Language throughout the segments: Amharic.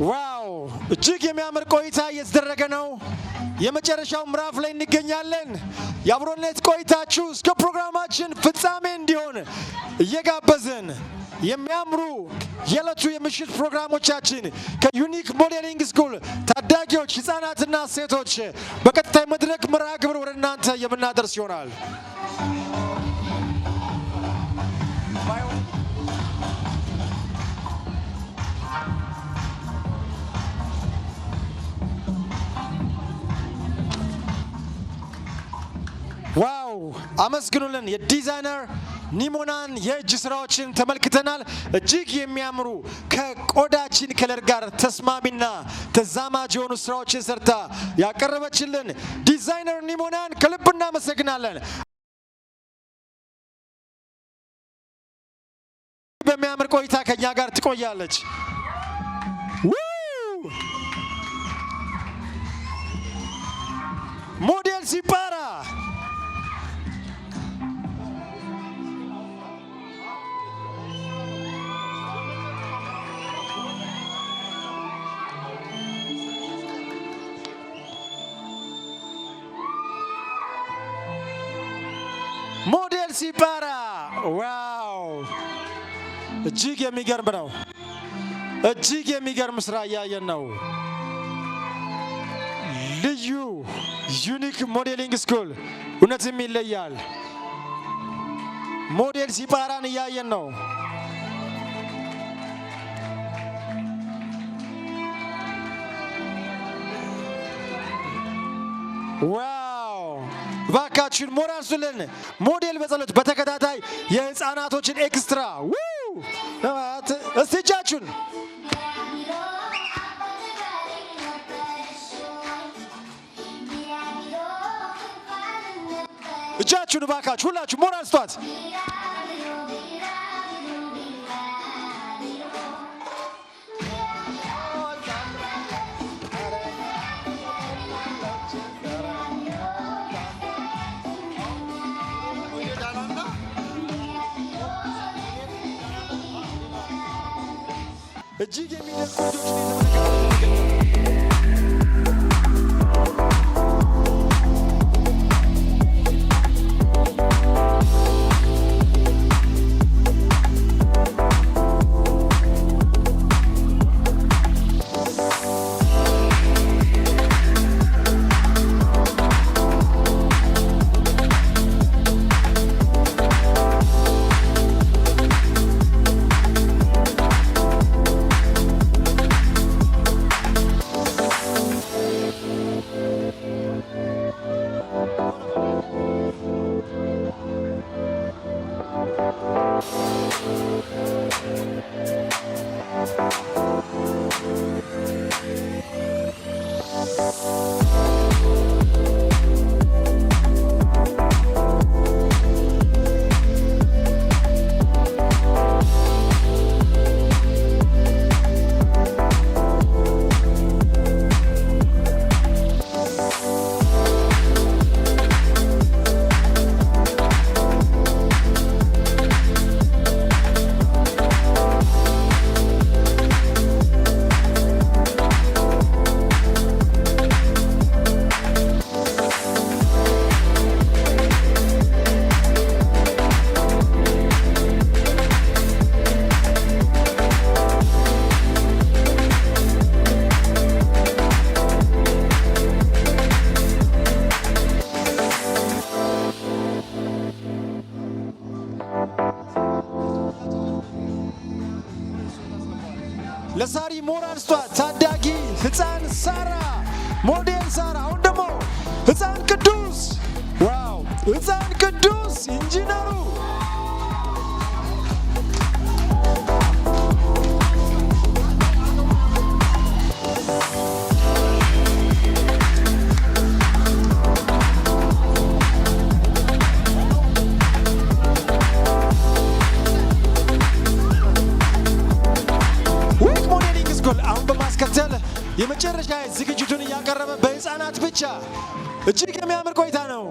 ዋው እጅግ የሚያምር ቆይታ እየተደረገ ነው። የመጨረሻው ምዕራፍ ላይ እንገኛለን። የአብሮነት ቆይታችሁ እስከ ፕሮግራማችን ፍጻሜ እንዲሆን እየጋበዝን የሚያምሩ የዕለቱ የምሽት ፕሮግራሞቻችን ከዩኒክ ሞዴሊንግ ስኩል ታዳጊዎች ህፃናትና ሴቶች በቀጥታ መድረክ መርሃ ግብር ወደ እናንተ የምናደርስ ይሆናል። ዋው አመስግኑልን። የዲዛይነር ኒሞናን የእጅ ስራዎችን ተመልክተናል። እጅግ የሚያምሩ ከቆዳችን ከለር ጋር ተስማሚና ተዛማጅ የሆኑ ስራዎችን ሰርታ ያቀረበችልን ዲዛይነር ኒሞናን ከልብ እናመሰግናለን። በሚያምር ቆይታ ከኛ ጋር ትቆያለች። ሞዴል ሲፓራ ሞዴል ሲፓራ ዋው እጅግ የሚገርም ነው። እጅግ የሚገርም ስራ እያየን ነው። ልዩ ዩኒክ ሞዴሊንግ ስኩል እውነትም ይለያል። ሞዴል ሲፓራን እያየን ነው። ዋው ባካችን ሞራል ስለን ሞዴል በጸሎት በተከታታይ የህፃናቶችን ኤክስትራ እስቲ እጃችሁን እጃችሁን ባካችሁ ሁላችሁ ሞራል ስጧት። እጅግ የሚደንቁ ለሳሪ ሞራል ስጧት። ታዳጊ ህፃን ሳራ ሞዴል ሳራ። አሁን ደግሞ ህፃን ቅዱስ ዋው ህፃን ቅዱስ ኢንጂነሩ አሁን በማስከተል የመጨረሻ ዝግጅቱን እያቀረበ በህፃናት ብቻ እጅግ የሚያምር ቆይታ ነው።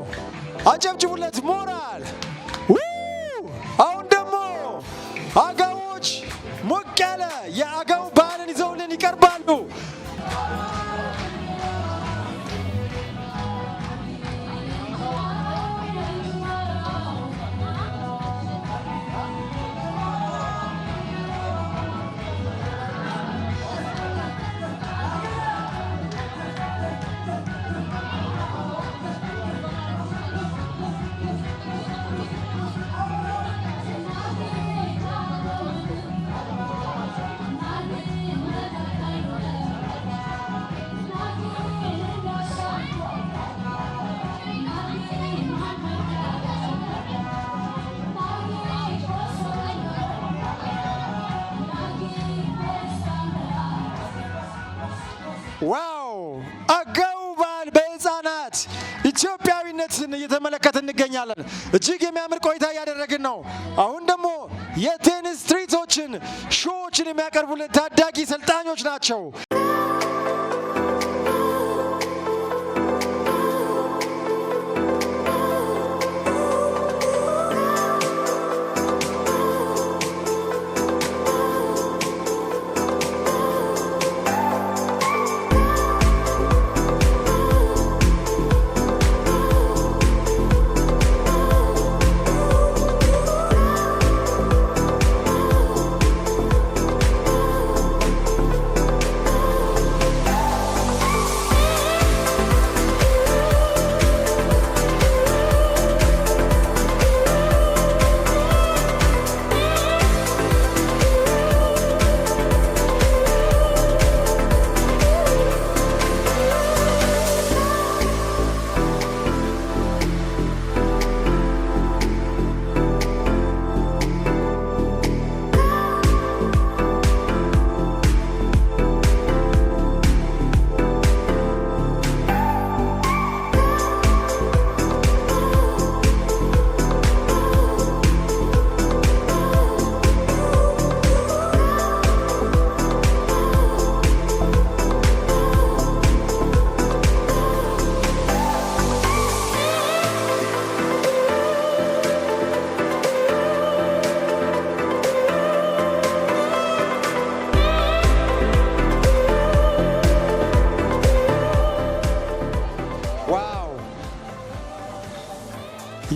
አጨብጭቡለት ሞራል። አሁን ደግሞ አጋዎች ሞቅ ያለ የአጋው ባህልን ይዘውልን ይቀርባሉ። ቆዩ። ዋው አጋውባል በህፃናት ኢትዮጵያዊነትን እየተመለከትን እንገኛለን። እጅግ የሚያምር ቆይታ እያደረግን ነው። አሁን ደግሞ የቴኒስ ትርኢቶችን ሾዎችን የሚያቀርቡልን ታዳጊ ሰልጣኞች ናቸው።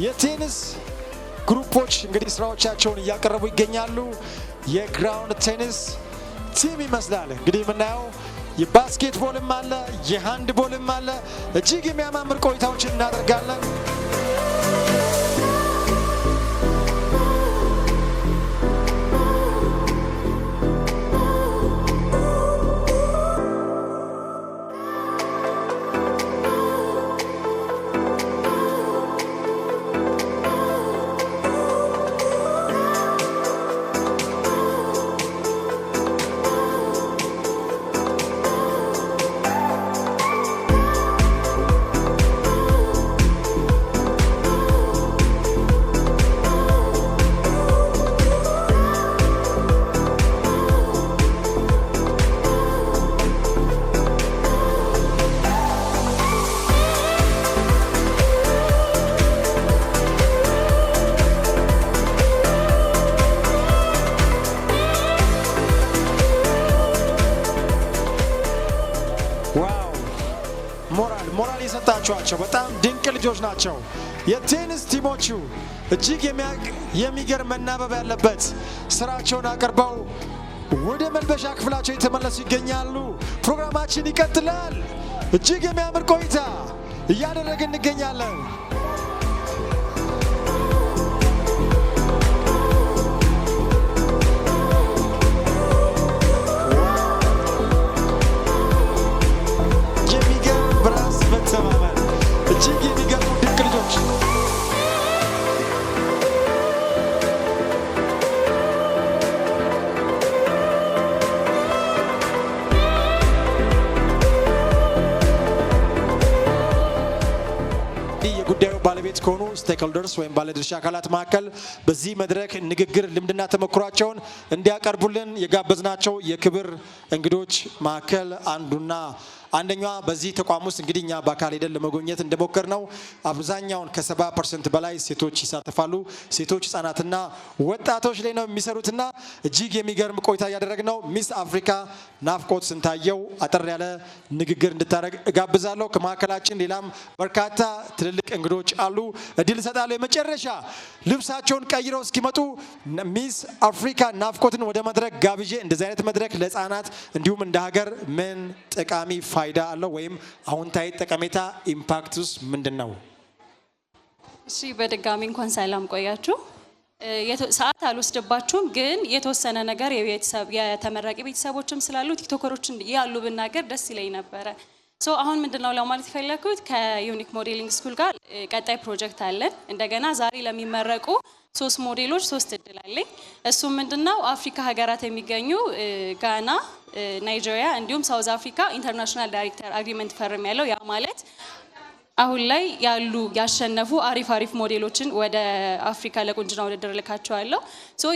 የቴኒስ ግሩፖች እንግዲህ ስራዎቻቸውን እያቀረቡ ይገኛሉ። የግራውንድ ቴኒስ ቲም ይመስላል እንግዲህ የምናየው። የባስኬትቦልም አለ፣ የሃንድቦልም አለ። እጅግ የሚያማምር ቆይታዎችን እናደርጋለን። ሞራል የሰጣቸዋቸው በጣም ድንቅ ልጆች ናቸው። የቴኒስ ቲሞቹ እጅግ የሚገርም መናበብ ያለበት ስራቸውን አቅርበው ወደ መልበሻ ክፍላቸው የተመለሱ ይገኛሉ። ፕሮግራማችን ይቀጥላል። እጅግ የሚያምር ቆይታ እያደረግን እንገኛለን። እጅግ የሚገርሙ ድንቅ ልጆች የጉዳዩ ባለቤት ከሆኑ ስቴክሆልደርስ ወይም ባለድርሻ አካላት መካከል በዚህ መድረክ ንግግር ልምድና ተሞክሯቸውን እንዲያቀርቡልን የጋበዝናቸው የክብር እንግዶች መካከል አንዱና አንደኛዋ በዚህ ተቋም ውስጥ እንግዲህ እኛ በአካል ሄደን ለመጎብኘት እንደሞከርነው አብዛኛውን ከ70% በላይ ሴቶች ይሳተፋሉ። ሴቶች ህጻናትና ወጣቶች ላይ ነው የሚሰሩትና እጅግ የሚገርም ቆይታ ያደረግነው ሚስ አፍሪካ ናፍቆት ስንታየው አጠር ያለ ንግግር እንድታደርግ እጋብዛለሁ። ከማዕከላችን ሌላም በርካታ ትልልቅ እንግዶች አሉ። እድል እሰጣለሁ። የመጨረሻ ልብሳቸውን ቀይረው እስኪመጡ ሚስ አፍሪካ ናፍቆትን ወደ መድረክ ጋብዤ እንደዚህ አይነት መድረክ ለህፃናት እንዲሁም እንደ ሀገር ምን ጠቃሚ ፋይዳ አለው ወይም አሁንታዊ ጠቀሜታ ኢምፓክትስ ምንድነው? እሺ በድጋሚ እንኳን ሰላም ቆያችሁ። ሰዓት አልወስድባችሁም፣ ግን የተወሰነ ነገር የተመራቂ ቤተሰቦችም ስላሉ ቲክቶከሮች ያሉ ብናገር ደስ ይለኝ ነበረ። አሁን ምንድነው ለማለት የፈለኩት ከዩኒክ ሞዴሊንግ ስኩል ጋር ቀጣይ ፕሮጀክት አለን። እንደገና ዛሬ ለሚመረቁ 3 ሞዴሎች 3 እድል አለኝ። እሱም ምንድነው አፍሪካ ሀገራት የሚገኙ ጋና፣ ናይጄሪያ እንዲሁም ሳውዝ አፍሪካ ኢንተርናሽናል ዳይሬክተር አግሪመንት ፈርም ያለው ያ ማለት አሁን ላይ ያሉ ያሸነፉ አሪፍ ሞዴሎችን ወደ አፍሪካ ለቁንጅና ውድድር ልካቸዋለሁ።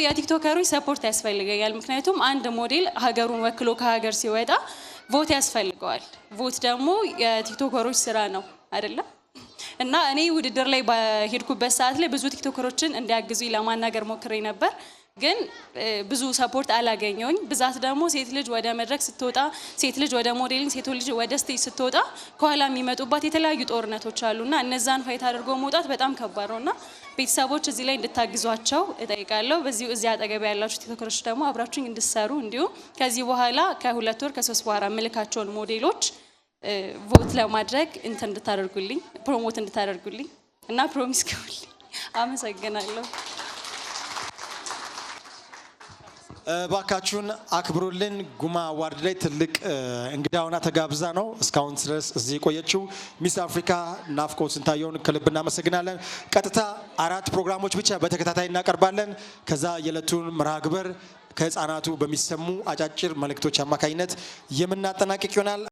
የቲክቶከሮች ሰፖርት ያስፈልገኛል። ምክንያቱም አንድ ሞዴል ሀገሩን ወክሎ ከሀገር ሲወጣ ቮት ያስፈልገዋል። ቮት ደግሞ የቲክቶከሮች ስራ ነው አይደለም? እና እኔ ውድድር ላይ በሄድኩበት ሰዓት ላይ ብዙ ቲክቶከሮችን እንዲያግዙ ለማናገር ሞክሬ ነበር፣ ግን ብዙ ሰፖርት አላገኘውኝ። ብዛት ደግሞ ሴት ልጅ ወደ መድረክ ስትወጣ፣ ሴት ልጅ ወደ ሞዴሊንግ፣ ሴት ልጅ ወደ ስቴጅ ስትወጣ ከኋላ የሚመጡባት የተለያዩ ጦርነቶች አሉና እነዛን ፋይት አድርጎ መውጣት በጣም ከባድ ነውና ቤተሰቦች እዚህ ላይ እንድታግዟቸው እጠይቃለሁ። እዚህ አጠገብ ያላችሁ ቲክቶከሮች ደግሞ አብራችሁኝ እንድትሰሩ፣ እንዲሁም ከዚህ በኋላ ከ2 ወር ከ3 በኋላ ምልካቸውን ሞዴሎች ቮት ለማድረግ እንድታደርጉልኝ ፕሮሞት እንድታደርጉልኝ እና ፕሮሚስ ከውልኝ። አመሰግናለሁ። ባካችሁን አክብሩልን። ጉማ አዋርድ ላይ ትልቅ እንግዳ ሆና ተጋብዛ ነው እስካሁን ድረስ እዚህ የቆየችው ሚስ አፍሪካ ናፍቆት ስንታየውን ከልብ እናመሰግናለን። ቀጥታ 4 ፕሮግራሞች ብቻ በተከታታይ እናቀርባለን። ከዛ የዕለቱን መርሃ ግብር ከህፃናቱ በሚሰሙ አጫጭር መልእክቶች አማካኝነት የምናጠናቅቅ ይሆናል።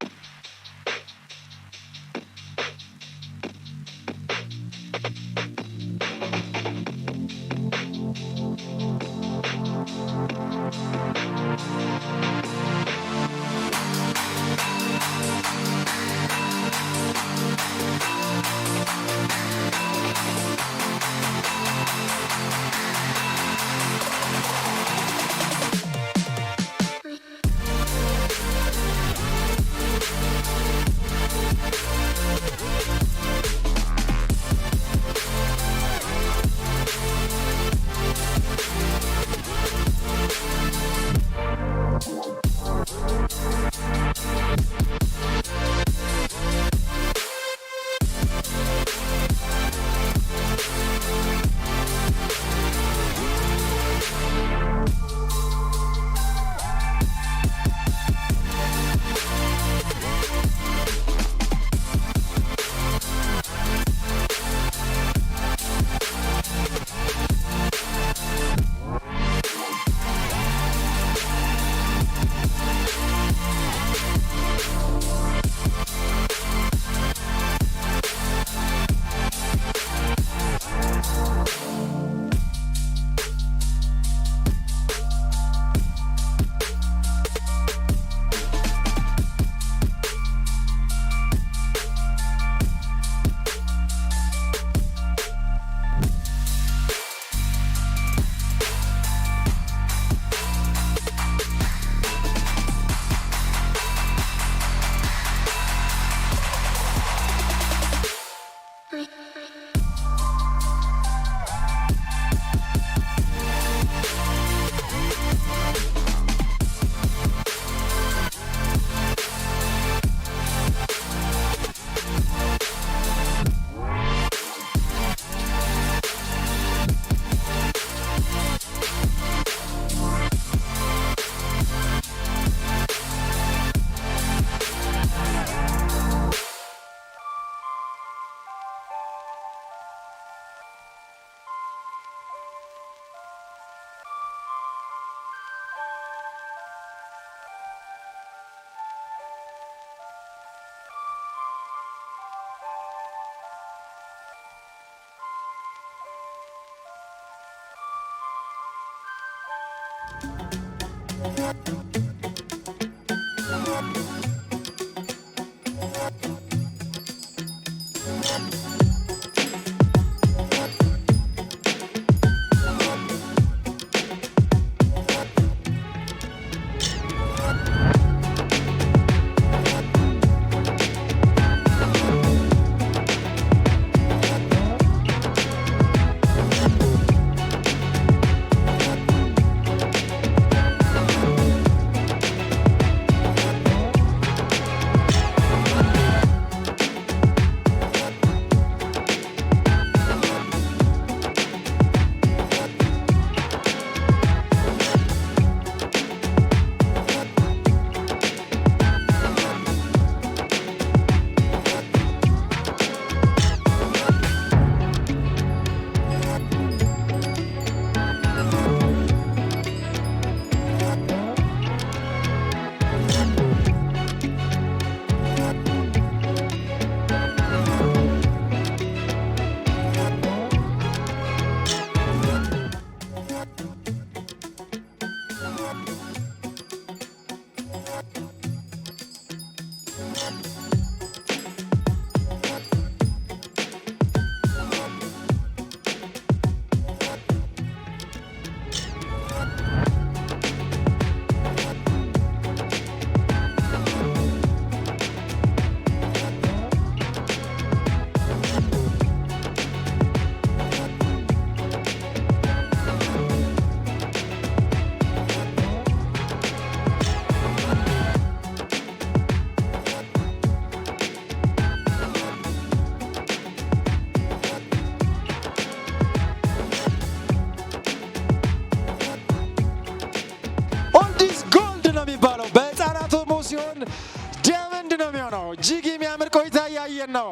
ዲያመንድ ነው የሚሆነው። እጅግ የሚያምር ቆይታ እያየን ነው።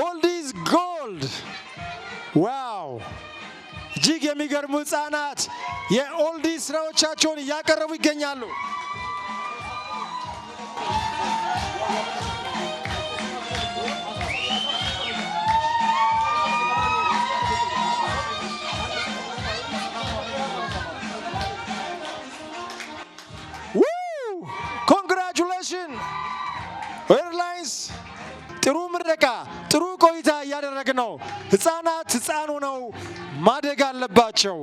ኦልዲዝ ጎልድ። ዋው! እጅግ የሚገርሙ ህፃናት የኦልዲዝ ስራዎቻቸውን እያቀረቡ ይገኛሉ። ኮንግራቹሌሽን ኤርላይንስ። ጥሩ ምረቃ፣ ጥሩ ቆይታ እያደረግ ነው። ህፃናት ህፃን ሆነው ማደግ አለባቸው።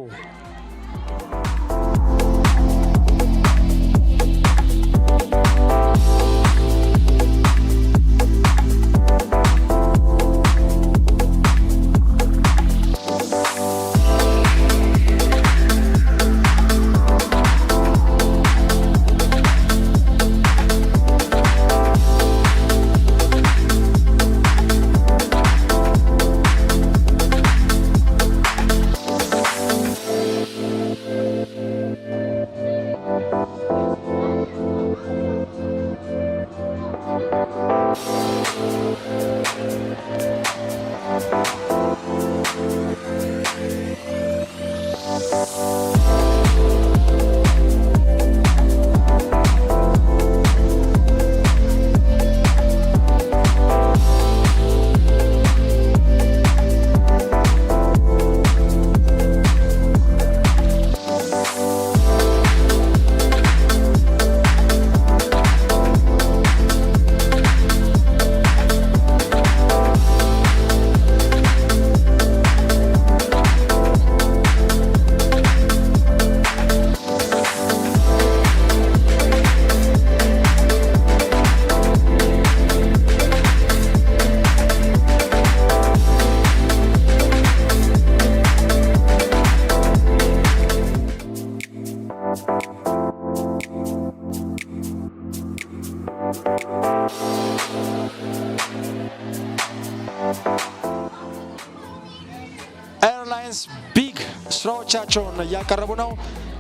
ኤርላይንስ ቢግ ስራዎቻቸውን እያቀረቡ ነው።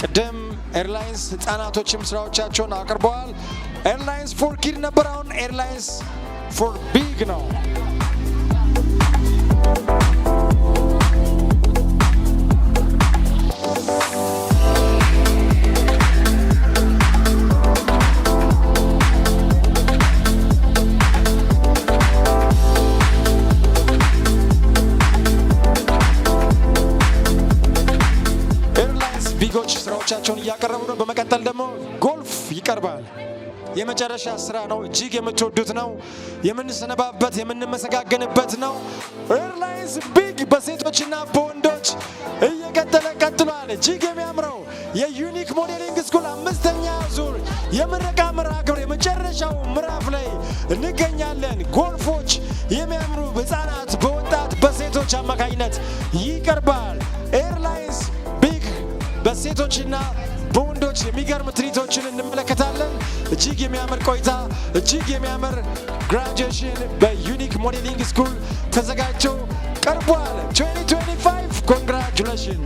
ቅድም ኤርላይንስ ህፃናቶችም ስራዎቻቸውን አቅርበዋል። ኤርላይንስ ፎር ኪድ ነበር፣ አሁን ኤርላይንስ ፎር ቢግ ነው። ቢጎች ስራዎቻቸውን እያቀረቡ ነው። በመቀጠል ደግሞ ጎልፍ ይቀርባል። የመጨረሻ ስራ ነው። እጅግ የምትወዱት ነው። የምንሰነባበት የምንመሰጋገንበት ነው። ኤርላይንስ ቢግ በሴቶችና በወንዶች እየቀጠለ ቀጥሏል። እጅግ የሚያምረው የዩኒክ ሞዴሊንግ ስኩል 5ኛ ዙር የምረቃ መርሃ ግብር የመጨረሻው ምዕራፍ ላይ እንገኛለን። ጎልፎች የሚያምሩ ህፃናት በወጣት በሴቶች አማካኝነት ይቀርባል። ኤርላይንስ ቢግ በሴቶችና በወንዶች የሚገርም ትርኢቶችን እንመለከታለን። እጅግ የሚያምር ቆይታ፣ እጅግ የሚያምር ግራጁዌሽን በዩኒክ ሞዴሊንግ ስኩል ተዘጋጅቶ ቀርቧል። 2025 ኮንግራቹሌሽን።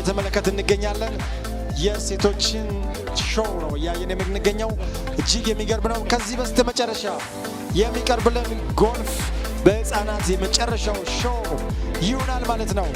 እየተመለከት እንገኛለን የሴቶችን ሾው ነው ያየን የምንገኘው እጅግ የሚገርም ነው ከዚህ በስተመጨረሻ የሚቀርብልን ጎልፍ በህፃናት የመጨረሻው ሾው ይሆናል ማለት ነው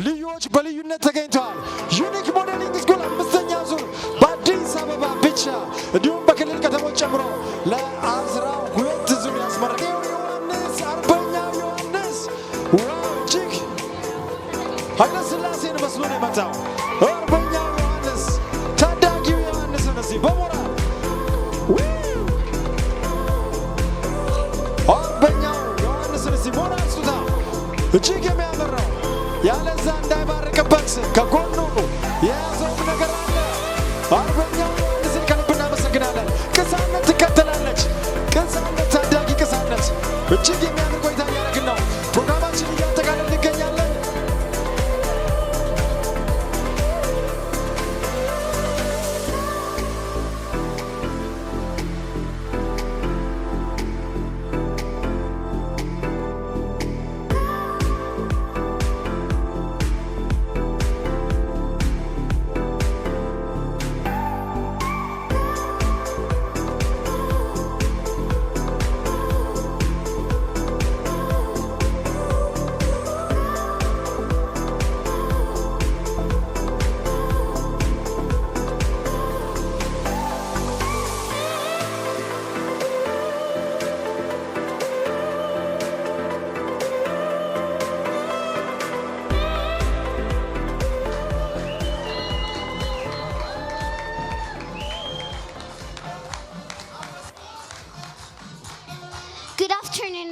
ልጆች በልዩነት ተገኝተዋል ዩኒክ ሞዴሊንግ ስኩል አምስተኛ ዙር በአዲስ አበባ ብቻ እንዲሁም በክልል ከተሞች ጨምሮ ለ12 ዙር ያስመረቀ ዮሐንስ አርበኛው ዮሐንስ እጅግ ኃይለ ሥላሴን መስሎ ነው የመጣው አርበኛው ዮሐንስ ታዳጊው ዮሐንስ እዚህ በሞራል አርበኛው ዮሐንስ እዚህ ሞራል ስጦታ እጅግ የሚያምረው ያለዛ እንዳይባርክበት ከጎኑ የያዘው ነገር አለ አርበኛው ዮሐንስን ከልብ እናመሰግናለን ቅሳነት ትከተላለች ቅሳነት ታዳጊ ቅሳነት እጅግ የሚያምር ቆይታ እያደረግን ነው ፕሮግራማችን እያጠቃለን እንገኛለን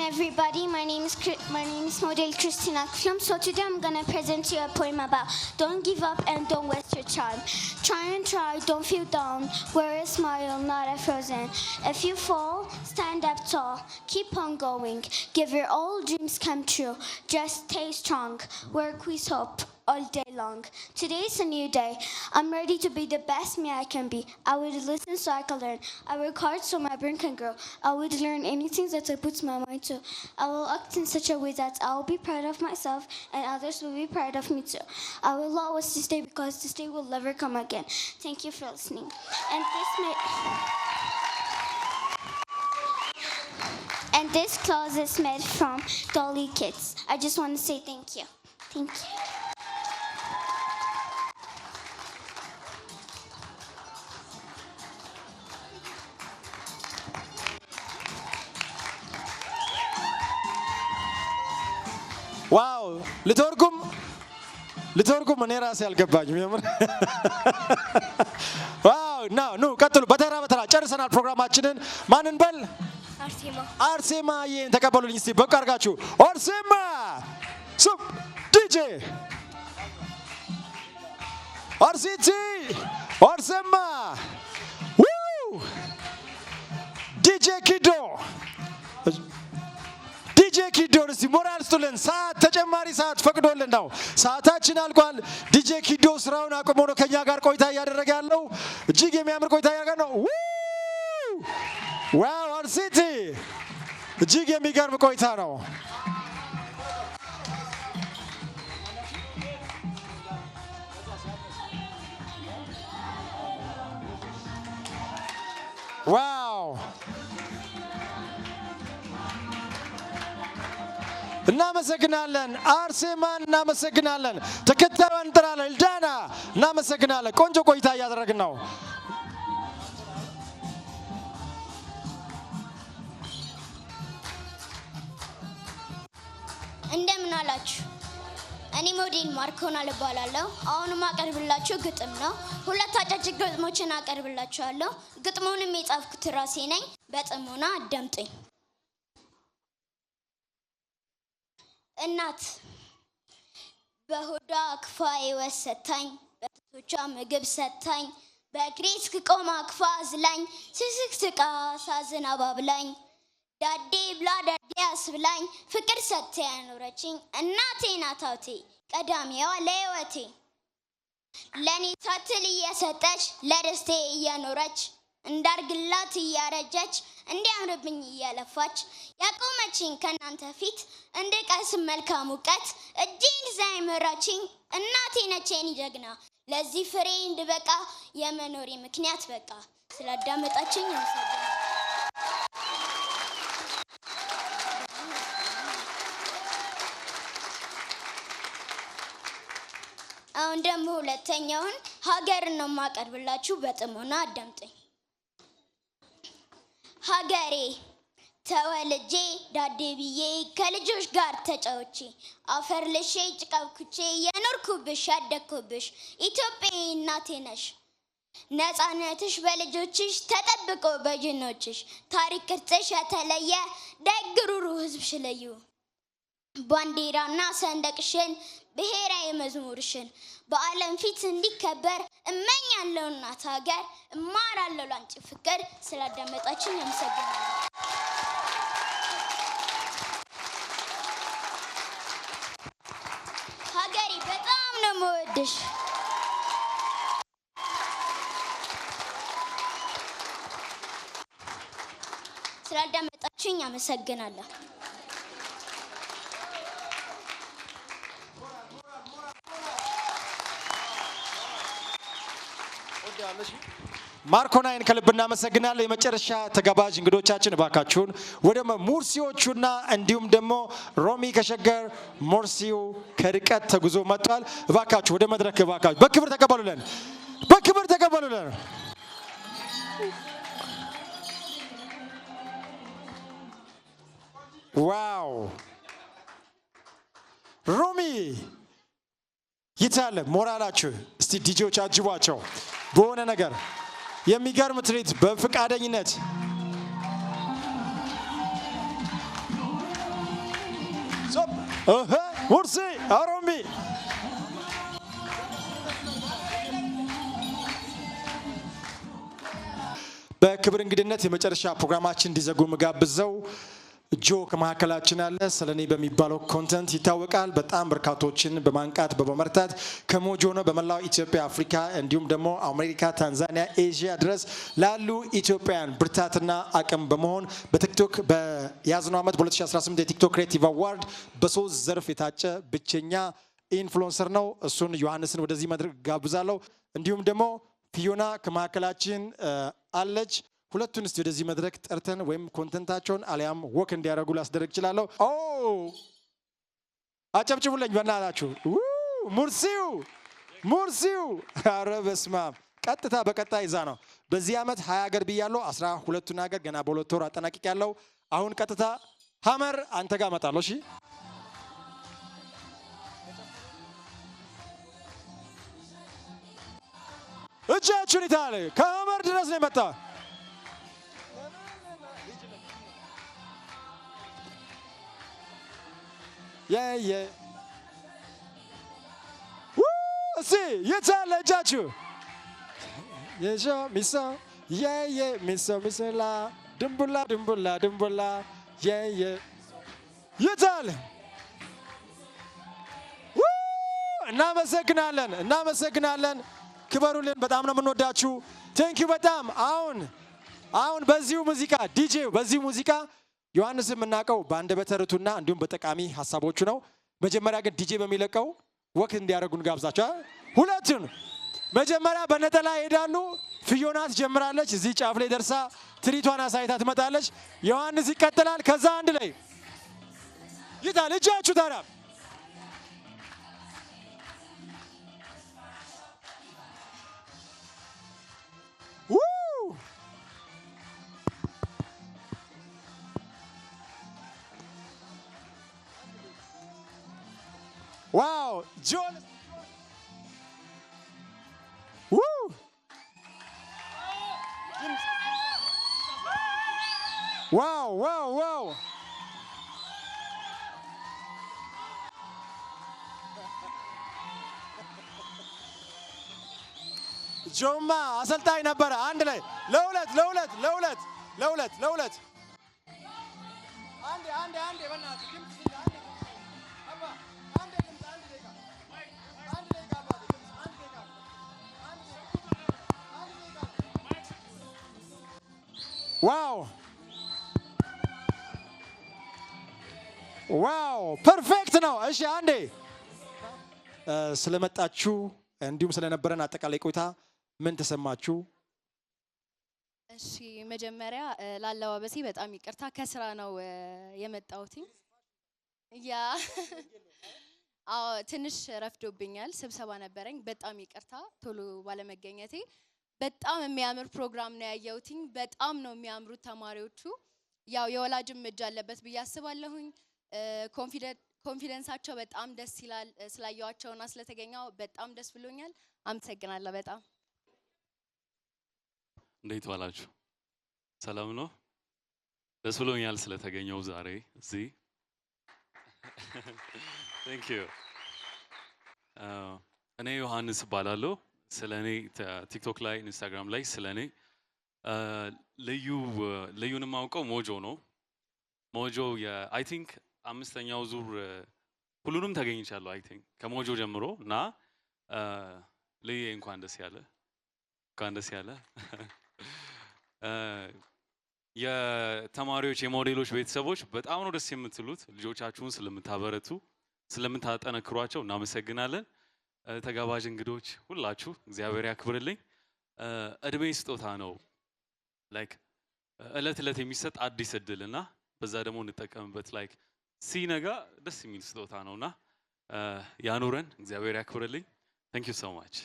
Everybody, my name is Model Christina Klum. So today I'm gonna present you a poem about don't give up and don't waste your time. Try and try, don't feel down. Wear a smile, not a frozen. If you fall, stand up tall. Keep on going. Give your all dreams come true. Just stay strong. Work with hope all day long. Today is a new day. I'm ready to be the best me I can be. I will listen so I can learn. I work hard so my brain can grow. I would learn anything that I put my mind to. I will act in such a way that I will be proud of myself and others will be proud of me too. I will always stay because this day will never come again. Thank you for listening. And this clause is made from Dolly Kids. I just want to say thank you. Thank you. ዋው ልተርጉም እኔ ራሴ አልገባኝም የምር ዋው ኑ ቀጥሉ በተራ ጨርሰናል ፕሮግራማችንን ማንን በል አርሴማ ይሄን ተቀበሉልኝ እስቲ በቃ አርጋችሁ አርሴማ ሱፕ ዲጄ Arsiti, Orsema, woo, DJ Kido. DJ Kido እስቲ ሞራል ስጡልን። ሰዓት ተጨማሪ ሰዓት ፈቅዶልን ነው። ሰዓታችን አልቋል። DJ Kido ስራውን አቁሞ ነው ከኛ ጋር ቆይታ እያደረገ ያለው። እጅግ የሚያምር ቆይታ እያደረገ ነው። ዋው አርሲቲ እጅግ የሚገርም ቆይታ ነው። ዋው እናመሰግናለን። አርሴማን እናመሰግናለን። ተከታዩን እንጥራለን። ኤልዳና እናመሰግናለን። ቆንጆ ቆይታ እያደረግን ነው። እንደምን አላችሁ? እኔ ሞዴል ማርኮናል እባላለሁ። አሁንም አቀርብላችሁ ግጥም ነው። ሁለት አጫጭር ግጥሞችን አቀርብላችኋለሁ። ግጥሙንም የጻፍኩት ራሴ ነኝ። በጥሞና አዳምጡኝ። እናት በሆዷ አቅፋ ሕይወት ሰታኝ፣ በጡቶቿ ምግብ ሰታኝ፣ በእግሬ እስክቆም አቅፋ አዝላኝ፣ ስስቅ ስቃ ሳዝን አባብላኝ፣ ዳዴ ብላ ዳዴ አስብላኝ፣ ፍቅር ሰጥታ ያኖረችኝ እናቴ ናት ሀብቴ ቀዳሚዋ ለሕይወቴ። ለእኔ ሳትል እየሰጠች ለደስቴ እየኖረች፣ እንዳርግላት እያረጀች እንዲያምርብኝ እያለፋች፣ ያቆመችኝ ከእናንተ ፊት እንድቀስም መልካም እውቀት እጄን ይዛ የመራችኝ እናቴ ነች የኔ ጀግና። ለዚህ ፍሬ እንድበቃ የመኖሬ ምክንያት በቃ። ስላዳመጣችኝ አመሰግናለሁ። አሁን ደግሞ ሁለተኛውን ሀገርን ነው የማቀርብላችሁ። በጥሞና አዳምጡኝ። ሀገሬ ተወልጄ ዳዴ ብዬ ከልጆች ጋር ተጫውቼ አፈር ልሼ ጭቃብኩቼ የኖርኩብሽ ያደግኩብሽ ኢትዮጵያዊ እናቴ ነሽ። ነፃነትሽ በልጆችሽ ተጠብቆ በጅኖችሽ፣ ታሪክ ቅርጽሽ የተለየ ደግ ሩህሩህ ሕዝብሽ ልዩ። ባንዲራና ሰንደቅሽን ብሔራዊ መዝሙርሽን በዓለም ፊት እንዲከበር እመኛለሁ እናት ሀገር። እማራለሁ ላንቺ ፍቅር። ስላዳመጣችኝ አመሰግናለሁ። ሀገሬ በጣም ነው የምወድሽ። ስላዳመጣችኝ አመሰግናለሁ። ማርኮናይን ከልብ እናመሰግናለን። የመጨረሻ ተጋባዥ እንግዶቻችን እባካችሁን ወደ ሙርሲዎቹና እንዲሁም ደግሞ ሮሚ ከሸገር ሙርሲው ከርቀት ተጉዞ መጥቷል። እባካችሁ ወደ መድረክ እባካችሁ በክብር ተቀበሉልን፣ በክብር ተቀበሉልን። ዋው ሮሚ ይታለ ሞራላችሁ እስቲ ዲጄዎች አጅቧቸው በሆነ ነገር የሚገርም ትርኢት በፍቃደኝነት ሙርሲ አሮሚ በክብር እንግድነት የመጨረሻ ፕሮግራማችን እንዲዘጉ መጋብዘው ጆ ከመካከላችን አለ። ስለኔ በሚባለው ኮንተንት ይታወቃል። በጣም በርካቶችን በማንቃት በመርታት ከሞጆ ነው በመላው ኢትዮጵያ፣ አፍሪካ እንዲሁም ደግሞ አሜሪካ፣ ታንዛኒያ፣ ኤዥያ ድረስ ላሉ ኢትዮጵያውያን ብርታትና አቅም በመሆን በቲክቶክ በያዝነው ዓመት በ2018 የቲክቶክ ክሬቲቭ አዋርድ በ3 ዘርፍ የታጨ ብቸኛ ኢንፍሉዌንሰር ነው። እሱን ዮሐንስን ወደዚህ መድረክ ጋብዛለሁ። እንዲሁም ደግሞ ፊዮና ከመካከላችን አለች። ሁለቱን እስቲ ወደዚህ መድረክ ጠርተን ወይም ኮንተንታቸውን አሊያም ወክ እንዲያደርጉ ላስደረግ ይችላለሁ። አጨብጭቡልኝ በእናታችሁ። ሙርሲው ኧረ በስመ አብ። ቀጥታ በቀጣይ ይዛ ነው። በዚህ ዓመት 20 ሀገር ብያለሁ። 12ቱን ሀገር ገና በ2 ወር አጠናቅቄያለሁ። አሁን ቀጥታ ሀመር አንተ ጋር እመጣለሁ። እሺ እጃችሁን ይታለ ከሀመር ድረስ ነው የመጣ እስቲ የታለ እጃችሁ? የሾ ሚሶ የየ ሚሶ ሚሶላ ድንቡላ ድንቡላ ድንቡላ የየ የታለ? እናመሰግናለን እናመሰግናለን። ክበሩልን። በጣም ነው የምንወዳችሁ። ቴንክ ዩ በጣም አሁን በዚሁ ሙዚቃ ዲጄው በዚሁ ሙዚቃ ዮሐንስ የምናውቀው በአንደበተ ርቱዕና እንዲሁም በጠቃሚ ሐሳቦቹ ነው። መጀመሪያ ግን ዲጄ በሚለቀው ወክ እንዲያደርጉን ጋብዛቸው። ሁለቱን መጀመሪያ በነጠላ ይሄዳሉ። ፍዮና ትጀምራለች። እዚህ ጫፍ ላይ ደርሳ ትርኢቷን አሳይታ ትመጣለች። ዮሐንስ ይቀጥላል። ከዛ አንድ ላይ ይታል እጃችሁ ታዲያ Wow, John. Woo! Wow. ጆማ አሰልጣኝ ነበረ። አንድ ላይ ለሁለት አንዴ በእናትህ ዋው ፐርፌክት ነው። እሺ አንዴ ስለመጣችሁ እንዲሁም ስለነበረን አጠቃላይ ቆይታ ምን ተሰማችሁ? እሺ መጀመሪያ ላለባበሴ በጣም ይቅርታ፣ ከስራ ነው የመጣሁት። ትንሽ ረፍዶብኛል፣ ስብሰባ ነበረኝ። በጣም ይቅርታ ቶሎ ባለመገኘቴ። በጣም የሚያምር ፕሮግራም ነው ያየሁት። በጣም ነው የሚያምሩት ተማሪዎቹ። ያው የወላጅም እጅ አለበት ብዬ አስባለሁኝ። ኮንፊደንሳቸው በጣም ደስ ይላል። ስላየዋቸውና ስለተገኘው በጣም ደስ ብሎኛል። አመሰግናለሁ በጣም። እንዴት ዋላችሁ? ሰላም ነው? ደስ ብሎኛል ስለተገኘው ዛሬ እዚህ። Thank you. እኔ ዮሐንስ እባላለሁ። ስለኔ ቲክቶክ ላይ ኢንስታግራም ላይ ስለኔ ልዩን የማውቀው ሞጆ ነው። ሞጆ አይ ቲንክ አምስተኛው ዙር ሁሉንም ተገኝቻለሁ። አይ ቲንክ ከሞጆ ጀምሮ እና ልዬ እንኳን ደስ ያለ የተማሪዎች የሞዴሎች ቤተሰቦች በጣም ነው ደስ የምትሉት። ልጆቻችሁን ስለምታበረቱ ስለምታጠነክሯቸው እናመሰግናለን። ተጋባዥ እንግዶች ሁላችሁ እግዚአብሔር ያክብርልኝ። እድሜ ስጦታ ነው። ላይክ እለት የሚሰጥ አዲስ እድል እና በዛ ደግሞ እንጠቀምበት። ላይክ ሲነጋ ደስ የሚል ስጦታ ነውና ያኑረን። እግዚአብሔር ያክብርልኝ። Thank you so much.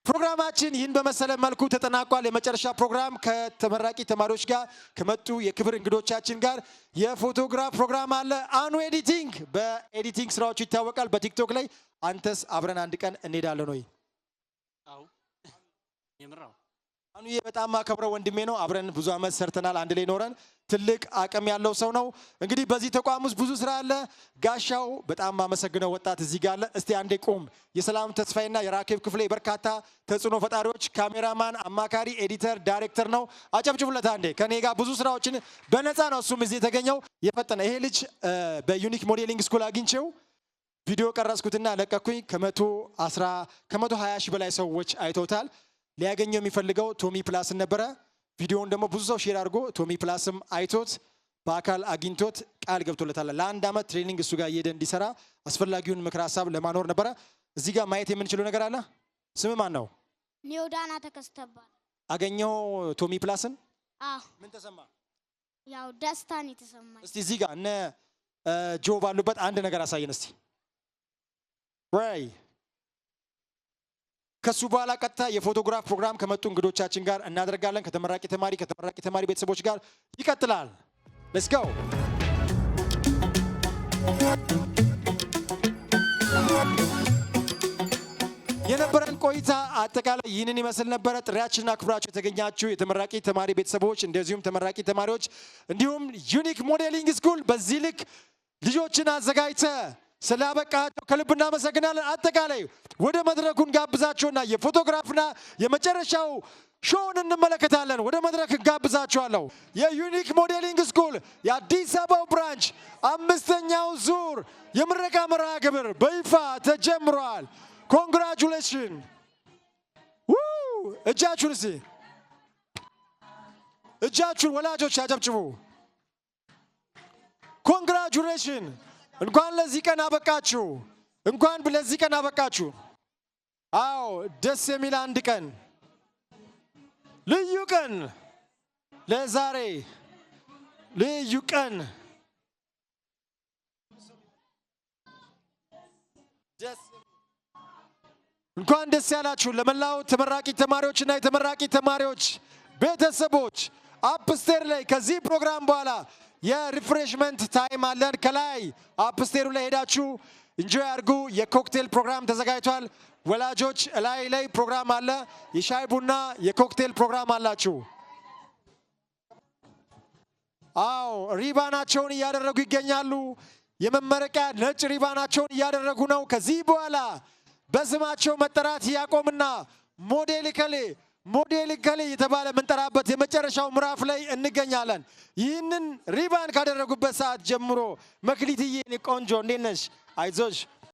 ፕሮግራማችን ይህን በመሰለ መልኩ ተጠናቋል። የመጨረሻ ፕሮግራም ከተመራቂ ተማሪዎች ጋር ከመጡ የክብር እንግዶቻችን ጋር የፎቶግራፍ ፕሮግራም አለ። አኑ ኤዲቲንግ በኤዲቲንግ ስራዎቹ ይታወቃል በቲክቶክ ላይ። አንተስ አብረን አንድ ቀን እንሄዳለን ወይ? አዎ የምራው አኑዬ በጣም ማከብረው ወንድሜ ነው። አብረን ብዙ አመት ሰርተናል አንድ ላይ ኖረን። ትልቅ አቅም ያለው ሰው ነው። እንግዲህ በዚህ ተቋም ውስጥ ብዙ ስራ አለ። ጋሻው በጣም ማመሰግነው ወጣት እዚህ ጋር አለ። እስቲ አንዴ ቆም። የሰላም ተስፋይና የራኬብ ክፍሌ በርካታ ተጽዕኖ ፈጣሪዎች፣ ካሜራማን፣ አማካሪ፣ ኤዲተር፣ ዳይሬክተር ነው። አጨብጭቡለት አንዴ። ከኔ ጋር ብዙ ስራዎችን በነፃ ነው እሱም እዚህ የተገኘው። የፈጠነ ይሄ ልጅ በዩኒክ ሞዴሊንግ ስኩል አግኝቼው ቪዲዮ ቀረጽኩትና ለቀኩኝ። ከ120 ሺህ በላይ ሰዎች አይተውታል። ሊያገኘው የሚፈልገው ቶሚ ፕላስን ነበረ። ቪዲዮውን ደግሞ ብዙ ሰው ሼር አድርጎ ቶሚ ፕላስም አይቶት በአካል አግኝቶት ቃል ገብቶለታል። ለአንድ አመት ትሬኒንግ እሱ ጋር እየሄደ እንዲሰራ አስፈላጊውን ምክር ሀሳብ ለማኖር ነበረ። እዚህ ጋር ማየት የምንችለው ነገር አለ። ስም ማን ነው? ኒዮዳና ተከስተባል። አገኘው ቶሚ ፕላስን? አዎ። ምን ተሰማ? ያው ደስታን የተሰማኝ። እስቲ እዚህ ጋር እነ ጆ ባሉበት አንድ ነገር አሳየን እስቲ። ወይ ከሱ በኋላ ቀጥታ የፎቶግራፍ ፕሮግራም ከመጡ እንግዶቻችን ጋር እናደርጋለን። ከተመራቂ ተማሪ ቤተሰቦች ጋር ይቀጥላል። ሌትስ ጎ። የነበረን ቆይታ አጠቃላይ ይህንን ይመስል ነበረ። ጥሪያችንን አክብራችሁ የተገኛችሁ የተመራቂ ተማሪ ቤተሰቦች እንደዚሁም ተመራቂ ተማሪዎች እንዲሁም ዩኒክ ሞዴሊንግ ስኩል በዚህ ልክ ልጆችን አዘጋጅተ ስላበቃቸው ከልብ እናመሰግናለን። አጠቃላይ ወደ መድረኩን ጋብዛችሁና የፎቶግራፍና የመጨረሻው ሾውን እንመለከታለን። ወደ መድረክ ጋብዛችኋለሁ። የዩኒክ ሞዴሊንግ ስኩል የአዲስ አበባው ብራንች 5ኛው ዙር የምረቃ መርሃ ግብር በይፋ ተጀምሯል። ኮንግራቹሌሽን! እጃችሁን እስቲ እጃችሁን ወላጆች ያጨብጭቡ። ኮንግራቹሌሽን! እንኳን ለዚህ ቀን አበቃችሁ። እንኳን ለዚህ ቀን አበቃችሁ። አዎ ደስ የሚል አንድ ቀን፣ ልዩ ቀን፣ ለዛሬ ልዩ ቀን። እንኳን ደስ ያላችሁ ለመላው ተመራቂ ተማሪዎችና የተመራቂ ተማሪዎች ቤተሰቦች። አፕስቴር ላይ ከዚህ ፕሮግራም በኋላ የሪፍሬሽመንት ታይም አለን። ከላይ አፕስቴሩ ላይ ሄዳችሁ ኢንጆይ አድርጉ። የኮክቴል ፕሮግራም ተዘጋጅቷል። ወላጆች ላይ ፕሮግራም አለ። የሻይ ቡና የኮክቴል ፕሮግራም አላችሁ። አዎ ሪባናቸውን እያደረጉ ይገኛሉ። የመመረቂያ ነጭ ሪባናቸውን እያደረጉ ነው። ከዚህ በኋላ በስማቸው መጠራት ያቆምና ሞዴል ከሌ የተባለ ምንጠራበት የመጨረሻው ምዕራፍ ላይ እንገኛለን። ይህንን ሪባን ካደረጉበት ሰዓት ጀምሮ መክሊትዬ ቆንጆ እንዴት ነሽ? አይዞሽ